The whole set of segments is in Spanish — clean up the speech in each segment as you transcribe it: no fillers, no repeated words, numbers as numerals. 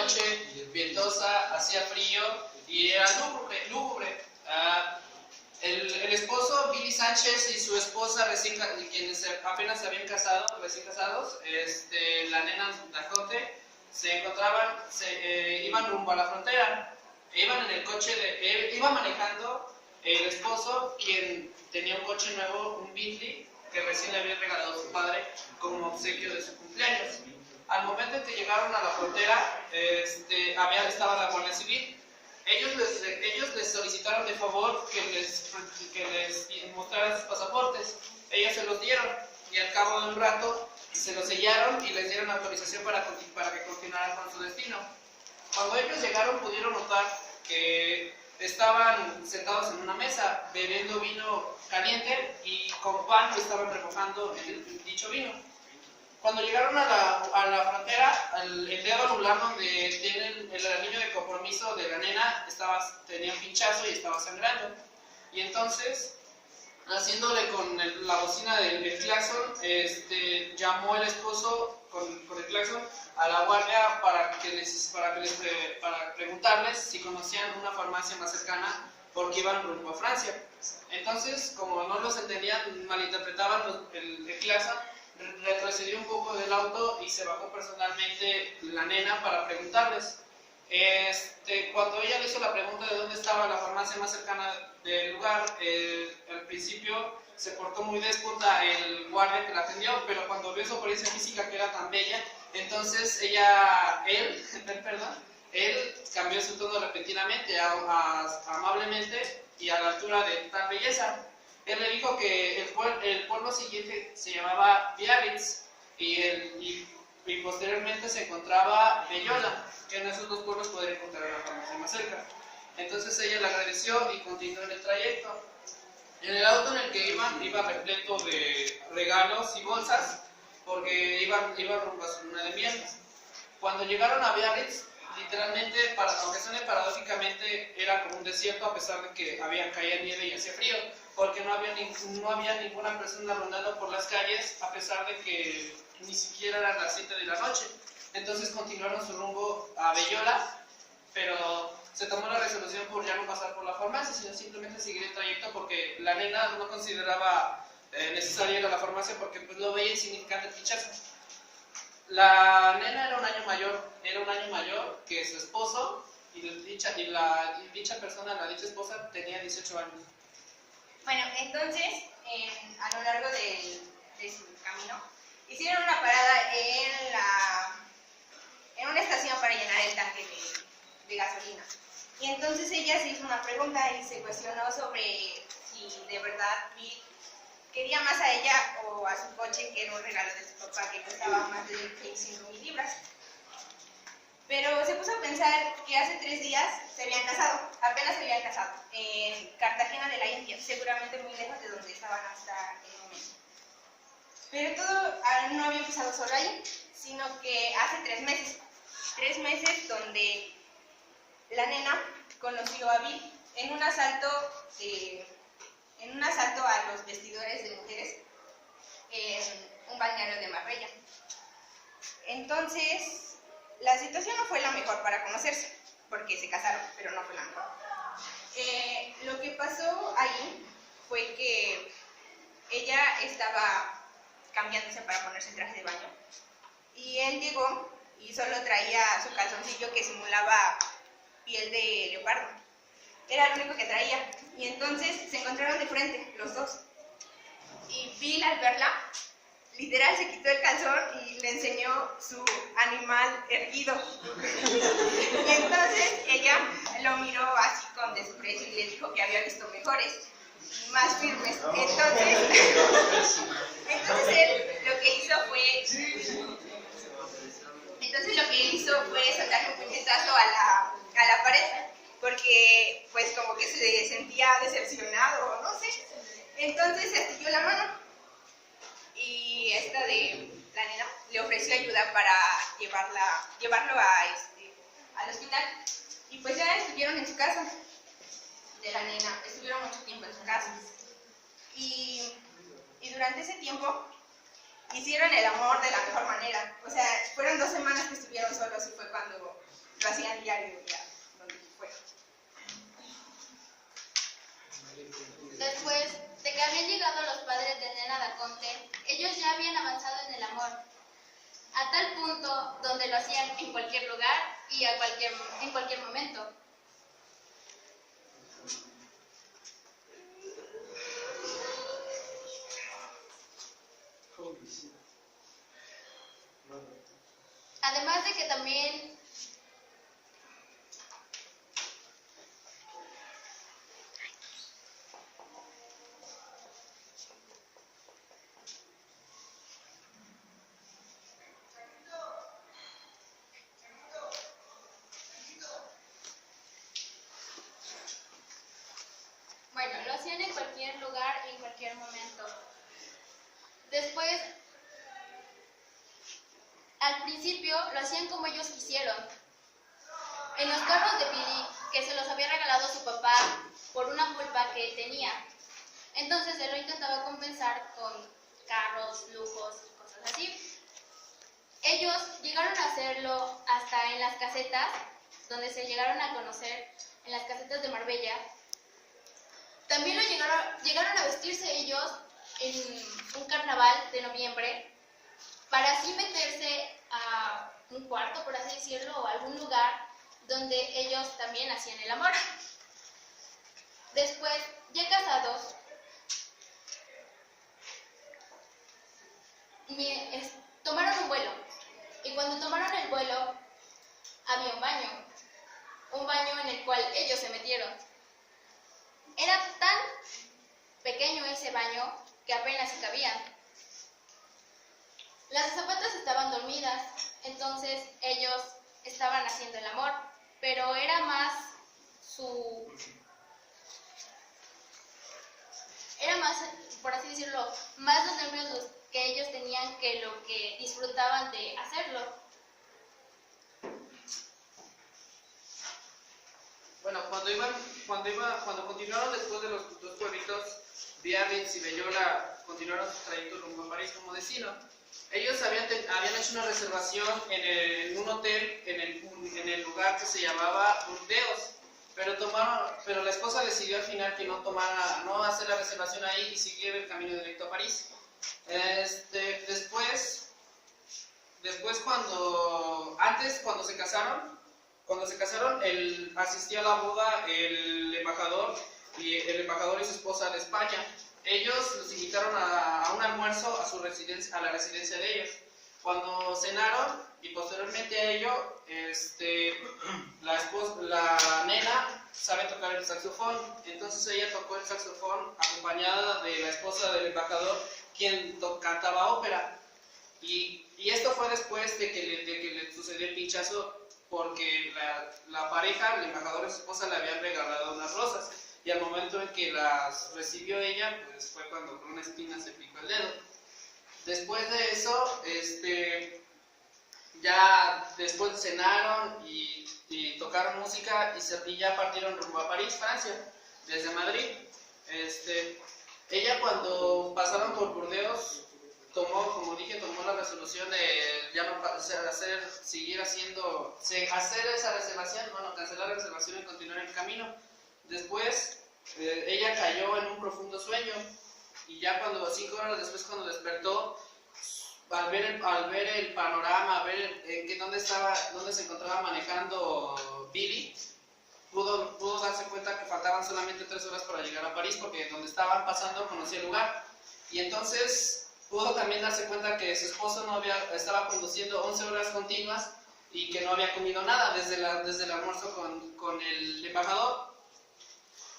noche vientosa, hacía frío y era lúgubre. El esposo, Billy Sánchez, y su esposa, quienes apenas se habían casado, recién casados, la nena Dajote, iban rumbo a la frontera. Iban en el coche, iba manejando el esposo, quien tenía un coche nuevo, un Bentley, que recién le había regalado su padre como obsequio de su cumpleaños. Al momento en que llegaron a la frontera, estaba la Guardia Civil. Ellos les solicitaron de favor que les mostraran sus pasaportes. Ellos se los dieron y al cabo de un rato se los sellaron y les dieron autorización para que continuaran con su destino. Cuando ellos llegaron pudieron notar que estaban sentados en una mesa bebiendo vino caliente y con pan que estaban remojando el dicho vino. Cuando llegaron a la frontera, el dedo anular donde tienen el anillo de compromiso de la nena tenía un pinchazo y estaba sangrando. Y entonces, haciéndole con la bocina del claxon, llamó el esposo con el claxon a la guardia para preguntarles si conocían una farmacia más cercana porque iban rumbo a Francia. Entonces, como no los entendían, malinterpretaban el claxon, retrocedió un poco del auto y se bajó personalmente la nena para preguntarles. Cuando ella le hizo la pregunta de dónde estaba la farmacia más cercana del lugar, al principio se portó muy déspota el guardia que la atendió, pero cuando vio su apariencia física que era tan bella, entonces él cambió su tono repentinamente, amablemente y a la altura de tal belleza. Él le dijo que el pueblo siguiente se llamaba Biarritz y posteriormente se encontraba Bellola, que en esos dos pueblos podría encontrar la farmacia más cerca. Entonces ella le agradeció y continuó en el trayecto. En el auto en el que iba repleto de regalos y bolsas, porque iba rumbo a su luna de miel. Cuando llegaron a Biarritz, literalmente, aunque suene paradójicamente, era como un desierto a pesar de que caía nieve y hacía frío, porque no había ninguna persona rondando por las calles, a pesar de que ni siquiera eran las 7 de la noche. Entonces continuaron su rumbo a Bellola, pero se tomó la resolución por ya no pasar por la farmacia, sino simplemente seguir el trayecto porque la nena no consideraba necesaria ir a la farmacia porque pues, lo veía insignificante el pinchazo. La nena era un año mayor que su esposo y dicha persona, la dicha esposa, tenía 18 años. Bueno, entonces, a lo largo de su camino, hicieron una parada en una estación para llenar el tanque de gasolina. Y entonces ella se hizo una pregunta y se cuestionó sobre si de verdad Bill quería más a ella o a su coche, que era un regalo de su papá que costaba más de 25,000 libras. Pero se puso a pensar que hace 3 días se habían casado, apenas se habían casado, en Cartagena de la India, seguramente muy lejos de donde estaban hasta el momento. Pero todo no había empezado solo ahí, sino que hace 3 meses donde la nena conoció a Bill en un asalto a los vestidores de mujeres en un balneario de Marbella. Entonces, la situación no fue la mejor para conocerse, porque se casaron, pero no fue la mejor. Lo que pasó ahí fue que ella estaba cambiándose para ponerse el traje de baño y él llegó y solo traía su calzoncillo que simulaba piel de leopardo. Era lo único que traía. Y entonces se encontraron de frente los dos. Y Bill, al verla, literal se quitó el calzón y le enseñó su animal erguido. Y entonces ella lo miró así con desprecio y le dijo que había visto mejores, más firmes. Entonces él lo que hizo fue sacar un puñetazo a la pared, porque pues como que se sentía decepcionado, no sé. Entonces se astilló la mano y esta de la nena le ofreció ayuda para llevarlo al hospital. Y pues ya estuvieron en su casa de la nena, estuvieron mucho tiempo en su casa. Y durante ese tiempo hicieron el amor de la mejor manera. O sea, fueron 2 semanas que estuvieron solos y fue cuando lo hacían diario ya, donde fuera. Después de que habían llegado los padres de Nena Daconte, ellos ya habían avanzado en el amor, a tal punto donde lo hacían en cualquier lugar y en cualquier momento. Además de que también lo hacían en cualquier lugar y en cualquier momento. Después, al principio lo hacían como ellos quisieron. En los carros de Billy, que se los había regalado su papá por una culpa que tenía. Entonces él lo intentaba compensar con carros, lujos y cosas así. Ellos llegaron a hacerlo hasta en las casetas, donde se llegaron a conocer, en las casetas de Marbella. También llegaron a vestirse ellos en un carnaval de noviembre para así meterse a un cuarto, por así decirlo, o a algún lugar donde ellos también hacían el amor. Después, ya casados, tomaron un vuelo. Y cuando tomaron el vuelo, había un baño en el cual ellos se metieron. Era tan pequeño ese baño que apenas se cabían. Las azafatas estaban dormidas, entonces ellos estaban haciendo el amor, pero era más, por así decirlo, más los nervios que ellos tenían que lo que disfrutaban de hacerlo. Bueno, cuando continuaron después de los dos pueblitos, Biarritz y Bellola continuaron su trayecto rumbo a París como destino. Ellos habían hecho una reservación en un hotel en el lugar que se llamaba Burdeos, pero la esposa decidió al final que no hacer la reservación ahí y seguir el camino directo a París. Después cuando se casaron, asistió a la boda el embajador y su esposa de España. Ellos los invitaron a un almuerzo a la residencia de ellos. Cuando cenaron y posteriormente a ello, la nena sabe tocar el saxofón, entonces ella tocó el saxofón acompañada de la esposa del embajador, quien cantaba ópera. Y esto fue después de que le sucedió el pinchazo, porque la pareja, el embajador y su esposa, le habían regalado unas rosas. Y al momento en que las recibió ella, pues fue cuando con una espina se picó el dedo. Después de eso, ya después cenaron y tocaron música y ya partieron rumbo a París, Francia, desde Madrid. Ella cuando pasaron por Burdeos, tomó la resolución de ya no hacer esa reservación, cancelar la reservación y continuar el camino. Después, ella cayó en un profundo sueño y ya 5 horas después cuando despertó, al ver el panorama, dónde se encontraba manejando Billy, pudo darse cuenta que faltaban solamente 3 horas para llegar a París, porque donde estaban pasando conocía el lugar. Y entonces pudo también darse cuenta que su esposo estaba conduciendo 11 horas continuas y que no había comido nada desde el almuerzo con el embajador.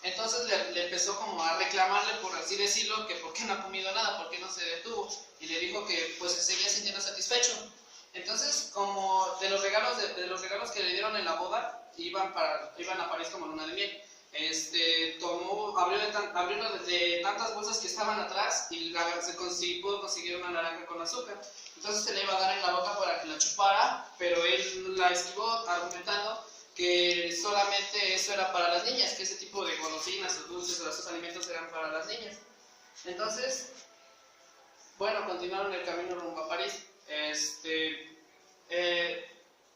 Entonces le empezó como a reclamarle, por así decirlo, que por qué no ha comido nada, por qué no se detuvo, y le dijo que pues se seguía sintiendo satisfecho. Entonces, como de los regalos que le dieron en la boda, iban a París como luna de miel. Abrió de tantas bolsas que estaban atrás y pudo conseguir una naranja con azúcar. Entonces se le iba a dar en la boca para que la chupara, pero él la esquivó argumentando que solamente eso era para las niñas, que ese tipo de golosinas o dulces o esos alimentos eran para las niñas. Entonces, bueno, continuaron el camino rumbo a París.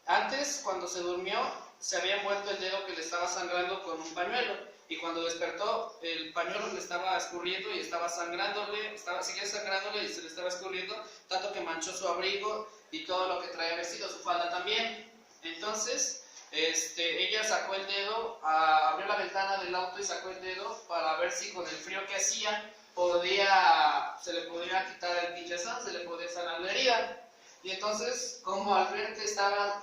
Antes, cuando se durmió, se había envuelto el dedo que le estaba sangrando con un pañuelo. Y cuando despertó, el pañuelo le estaba escurriendo y estaba sangrándole, seguía sangrándole y se le estaba escurriendo, tanto que manchó su abrigo y todo lo que traía vestido, su falda también. Entonces, ella sacó el dedo, abrió la ventana del auto y sacó el dedo para ver si con el frío que hacía se le podía quitar el pinchazón, se le podía sanar la herida. Y entonces, como al ver que estaba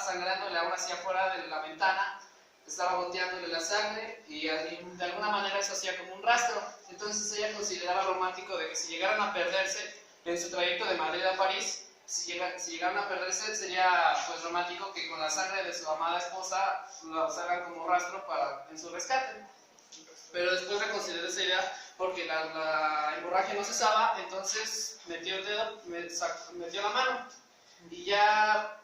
sangrándole aún así afuera de la ventana, estaba goteándole la sangre y de alguna manera eso hacía como un rastro. Entonces ella consideraba romántico de que si llegaran a perderse en su trayecto de Madrid a París, si llegaran a perderse, sería pues romántico que con la sangre de su amada esposa los hagan como rastro en su rescate. Pero después reconsideró esa idea porque la hemorragia no cesaba, entonces metió el dedo, metió la mano y ya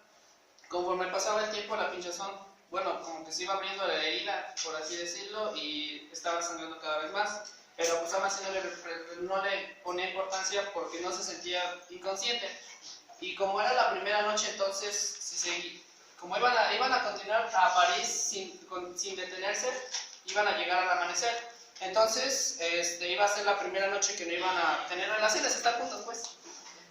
conforme pasaba el tiempo la pinchazón, bueno, como que se iba abriendo la herida, por así decirlo, y estaba sangrando cada vez más. Pero pues aún así no le ponía importancia porque no se sentía inconsciente. Y como era la primera noche, entonces, como iban a continuar a París sin detenerse, iban a llegar al amanecer. Entonces, iba a ser la primera noche que no iban a tener relaciones, estar juntos, pues.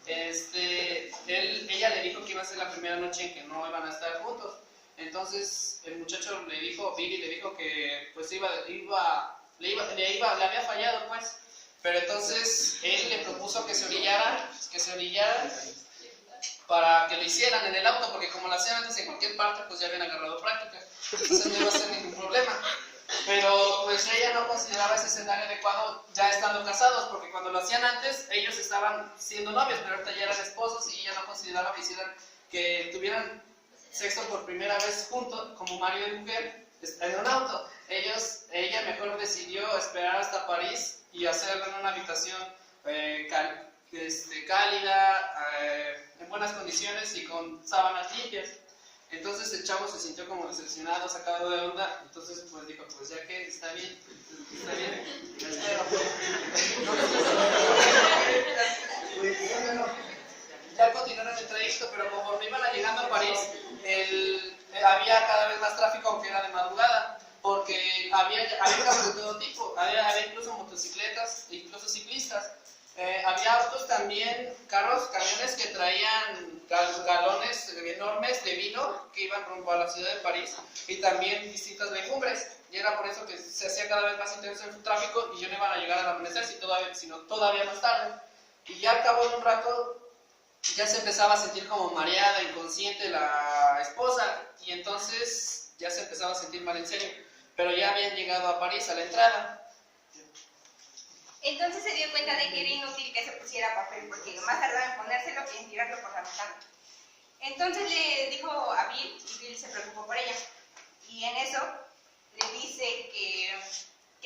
Ella le dijo que iba a ser la primera noche en que no iban a estar juntos. Entonces, el muchacho Billy le dijo que pues le había fallado, pues. Pero entonces, él le propuso que se orillaran para que lo hicieran en el auto, porque como lo hacían antes en cualquier parte, pues ya habían agarrado práctica. Entonces no iba a ser ningún problema. Pero pues ella no consideraba ese escenario adecuado ya estando casados, porque cuando lo hacían antes, ellos estaban siendo novios, pero ahorita ya eran esposos y ella no consideraba que tuvieran sexo por primera vez juntos, como marido y mujer, en un auto. Ella mejor decidió esperar hasta París y hacerlo en una habitación cálida, en buenas condiciones y con sábanas limpias. Entonces el chavo se sintió como decepcionado, sacado de onda, entonces pues dijo, pues ya que está bien, ya continuaron el trayecto, pero conforme iban llegando a París, había cada vez más tráfico, aunque era de madrugada, porque había carros de todo tipo, había incluso motocicletas, incluso ciclistas. Había autos también, camiones que traían galones enormes de vino que iban rumbo a la ciudad de París y también distintas legumbres. Y era por eso que se hacía cada vez más intenso el tráfico y ya no iban a llegar al amanecer, sino todavía más tarde. Y ya al cabo de un rato ya se empezaba a sentir como mareada, inconsciente la esposa y entonces ya se empezaba a sentir mal en serio. Pero ya habían llegado a París a la entrada. Entonces se dio cuenta de que era inútil que se pusiera papel, porque más tardaba en ponérselo que en tirarlo por la ventana. Entonces le dijo a Bill, y Bill se preocupó por ella. Y en eso le dice que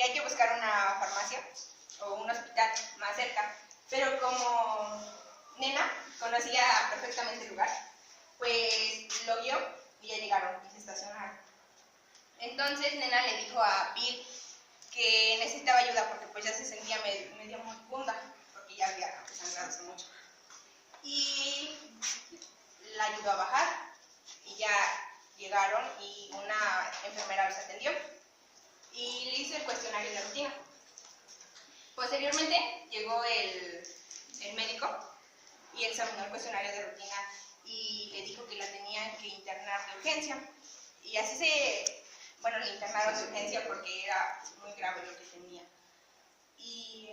hay que buscar una farmacia o un hospital más cerca. Pero como Nena conocía perfectamente el lugar, pues lo vio y ya llegaron y se estacionaron. Entonces Nena le dijo a Bill que necesitaba ayuda porque pues ya se sentía medio moribunda, porque ya había sangrado hace mucho. Y la ayudó a bajar y ya llegaron y una enfermera los atendió y le hizo el cuestionario de rutina. Posteriormente llegó el médico y examinó el cuestionario de rutina y le dijo que la tenían que internar de urgencia. Y así le internaron de urgencia porque era muy grave lo que tenía. Y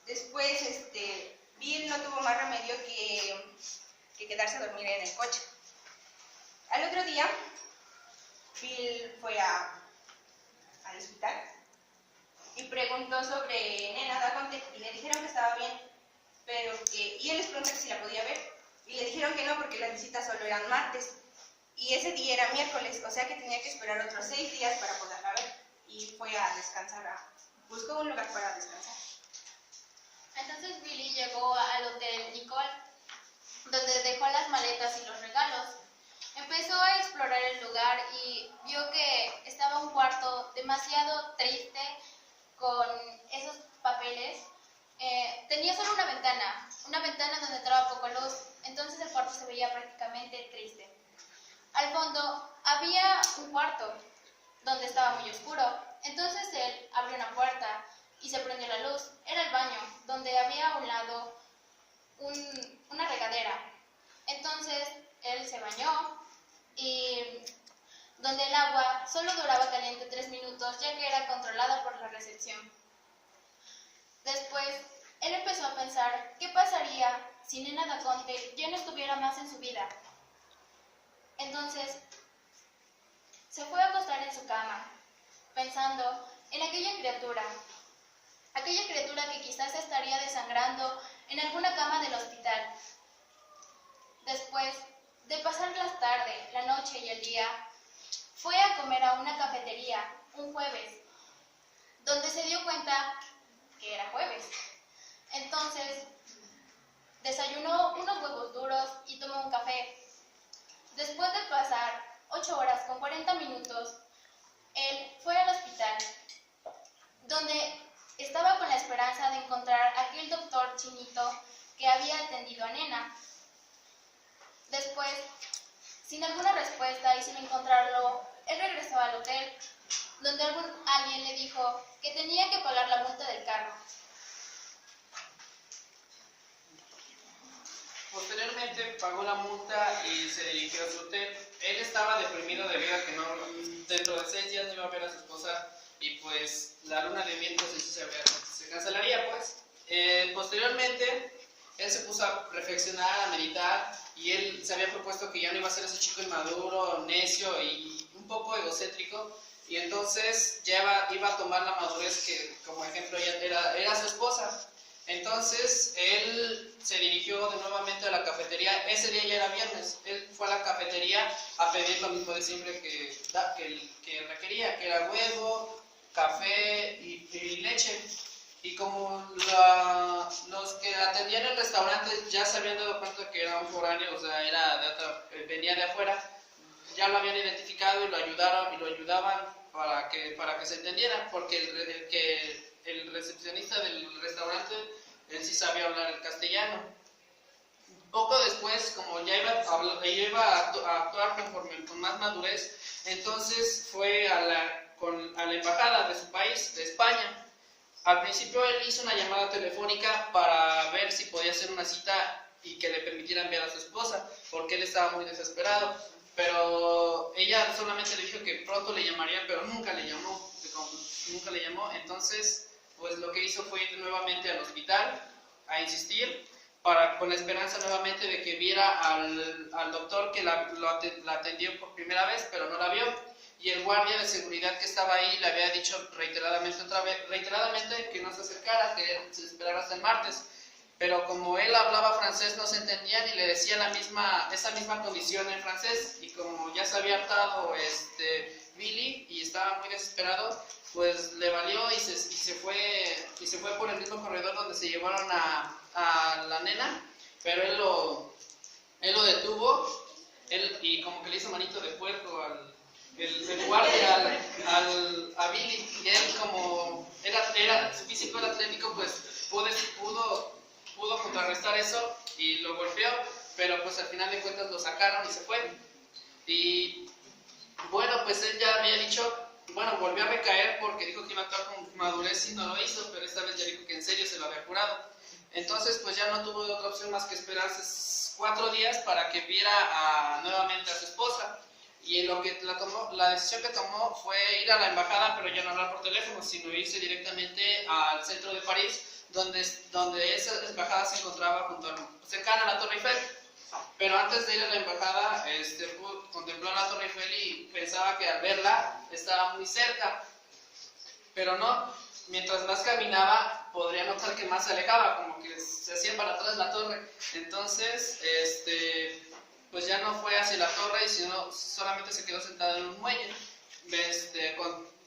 después Bill no tuvo más remedio que quedarse a dormir en el coche. Al otro día, Bill fue al hospital y preguntó sobre Nena Daconte y le dijeron que estaba bien, y él les preguntó que si la podía ver y le dijeron que no porque las visitas solo eran martes. Y ese día era miércoles, o sea que tenía que esperar otros 6 días para poderla ver. Y fue a descansar, buscó un lugar para descansar. Entonces Billy llegó al Hotel Nicole, donde dejó las maletas y los regalos. Empezó a explorar el lugar y vio que estaba un cuarto demasiado triste con esos papeles tenía solo una ventana donde entraba poco luz, entonces el cuarto se veía prácticamente triste. Al fondo había un cuarto donde estaba muy oscuro, entonces él abrió una puerta y se prendió la luz. Era el baño, donde había a un lado una regadera. Entonces él se bañó y donde el agua solo duraba caliente 3 minutos, ya que era controlada por la recepción. Después, él empezó a pensar qué pasaría si Nena Daconte ya no estuviera más en su vida. Entonces, se fue a acostar en su cama, pensando en aquella criatura que quizás estaría desangrando en alguna cama del hospital. Después de pasar la tarde, la noche y el día, fue a comer a una cafetería un jueves, donde se dio cuenta que era jueves. Entonces, desayunó unos huevos duros y tomó un café. Después de pasar 8 horas con 40 minutos, él fue al hospital, donde estaba con la esperanza de encontrar a aquel doctor chinito que había atendido a Nena. Después, sin alguna respuesta y sin encontrarlo, él regresó al hotel, donde alguien le dijo que tenía que pagar la multa del carro. Posteriormente pagó la multa y se dirigió a su hotel. Él estaba deprimido debido a que dentro de 6 días no iba a ver a su esposa y pues la luna de miel pues, se cancelaría pues. Posteriormente él se puso a reflexionar, a meditar y él se había propuesto que ya no iba a ser ese chico inmaduro, necio y un poco egocéntrico, y entonces ya iba a tomar la madurez que como ejemplo ya era su esposa. Entonces él se dirigió nuevamente a la cafetería. Ese día ya era viernes. Él fue a la cafetería a pedir lo mismo de siempre que requería, que era huevo, café y leche. Y como los que atendían el restaurante ya se habían dado cuenta que era un foráneo, o sea, venía de afuera, ya lo habían identificado y lo ayudaban para que se entendiera, porque el recepcionista del restaurante, él sí sabía hablar el castellano. Poco después, como ya iba a actuar con más madurez, entonces fue a la embajada de su país, de España. Al principio él hizo una llamada telefónica para ver si podía hacer una cita y que le permitieran ver a su esposa, porque él estaba muy desesperado. Pero ella solamente le dijo que pronto le llamaría, pero nunca le llamó. Entonces, pues lo que hizo fue ir nuevamente al hospital a insistir, con la esperanza nuevamente de que viera al doctor que la atendió por primera vez, pero no la vio. Y el guardia de seguridad que estaba ahí le había dicho reiteradamente que no se acercara, que se esperara hasta el martes. Pero como él hablaba francés no se entendían y le decían esa misma condición en francés, y como ya se había hartado Billy y estaba muy desesperado, pues le valió y se fue por el mismo corredor donde se llevaron a la nena, pero él lo detuvo, y como que le hizo manito de puerco el guardia a Billy, y él como su físico era atlético, pues pudo contrarrestar eso y lo golpeó, pero pues al final de cuentas lo sacaron y se fue. Y bueno, pues él ya había dicho, volvió a recaer porque dijo que iba a actuar con madurez y no lo hizo, pero esta vez ya dijo que en serio se lo había curado. Entonces pues ya no tuvo otra opción más que esperarse 4 días para que viera nuevamente a su esposa. Y la decisión que tomó fue ir a la embajada, pero ya no hablar por teléfono, sino irse directamente al centro de París, donde esa embajada se encontraba cercana a la Torre Eiffel. Pero antes de ir a la embajada, contempló la Torre Eiffel y pensaba que al verla estaba muy cerca. Pero no, mientras más caminaba, podría notar que más se alejaba, como que se hacía para atrás la torre. Entonces, pues ya no fue hacia la torre, sino solamente se quedó sentado en un muelle.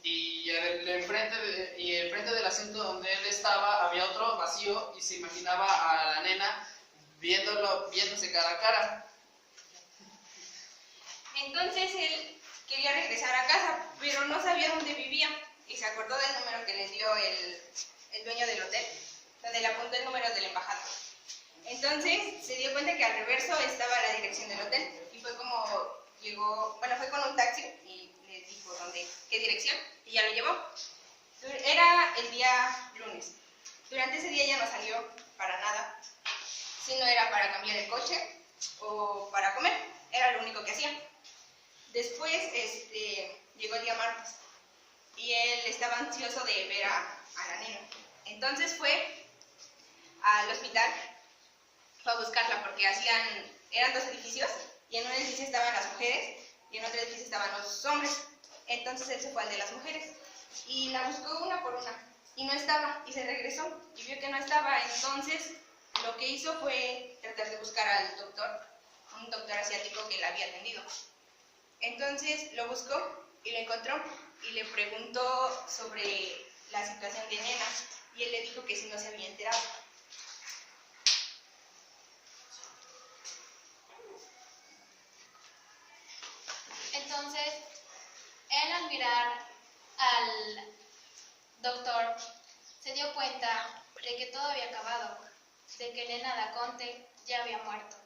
Y enfrente del asiento donde él estaba había otro vacío, y se imaginaba a la nena viéndose cara a cara. Entonces él quería regresar a casa, pero no sabía dónde vivía, y se acordó del número que le dio el dueño del hotel, donde le apuntó el número del embajador. Entonces se dio cuenta que al reverso estaba la dirección del hotel y fue como llegó, bueno, fue con un taxi y le dijo qué dirección y ya lo llevó. Era el día lunes. Durante ese día ya no salió para nada, si no era para cambiar el coche o para comer, era lo único que hacía. Después llegó el día martes y él estaba ansioso de ver a la nena. Entonces fue al hospital, fue a buscarla porque eran 2 edificios y en un edificio estaban las mujeres y en otro edificio estaban los hombres. Entonces él se fue al de las mujeres y la buscó una por una y no estaba y se regresó y vio que no estaba. Entonces lo que hizo fue tratar de buscar al doctor, un doctor asiático que la había atendido. Entonces lo buscó y lo encontró y le preguntó sobre la situación de Nena y él le dijo que si no se había enterado. Entonces, él al mirar al doctor se dio cuenta de que todo había acabado, de que Nena Daconte ya había muerto.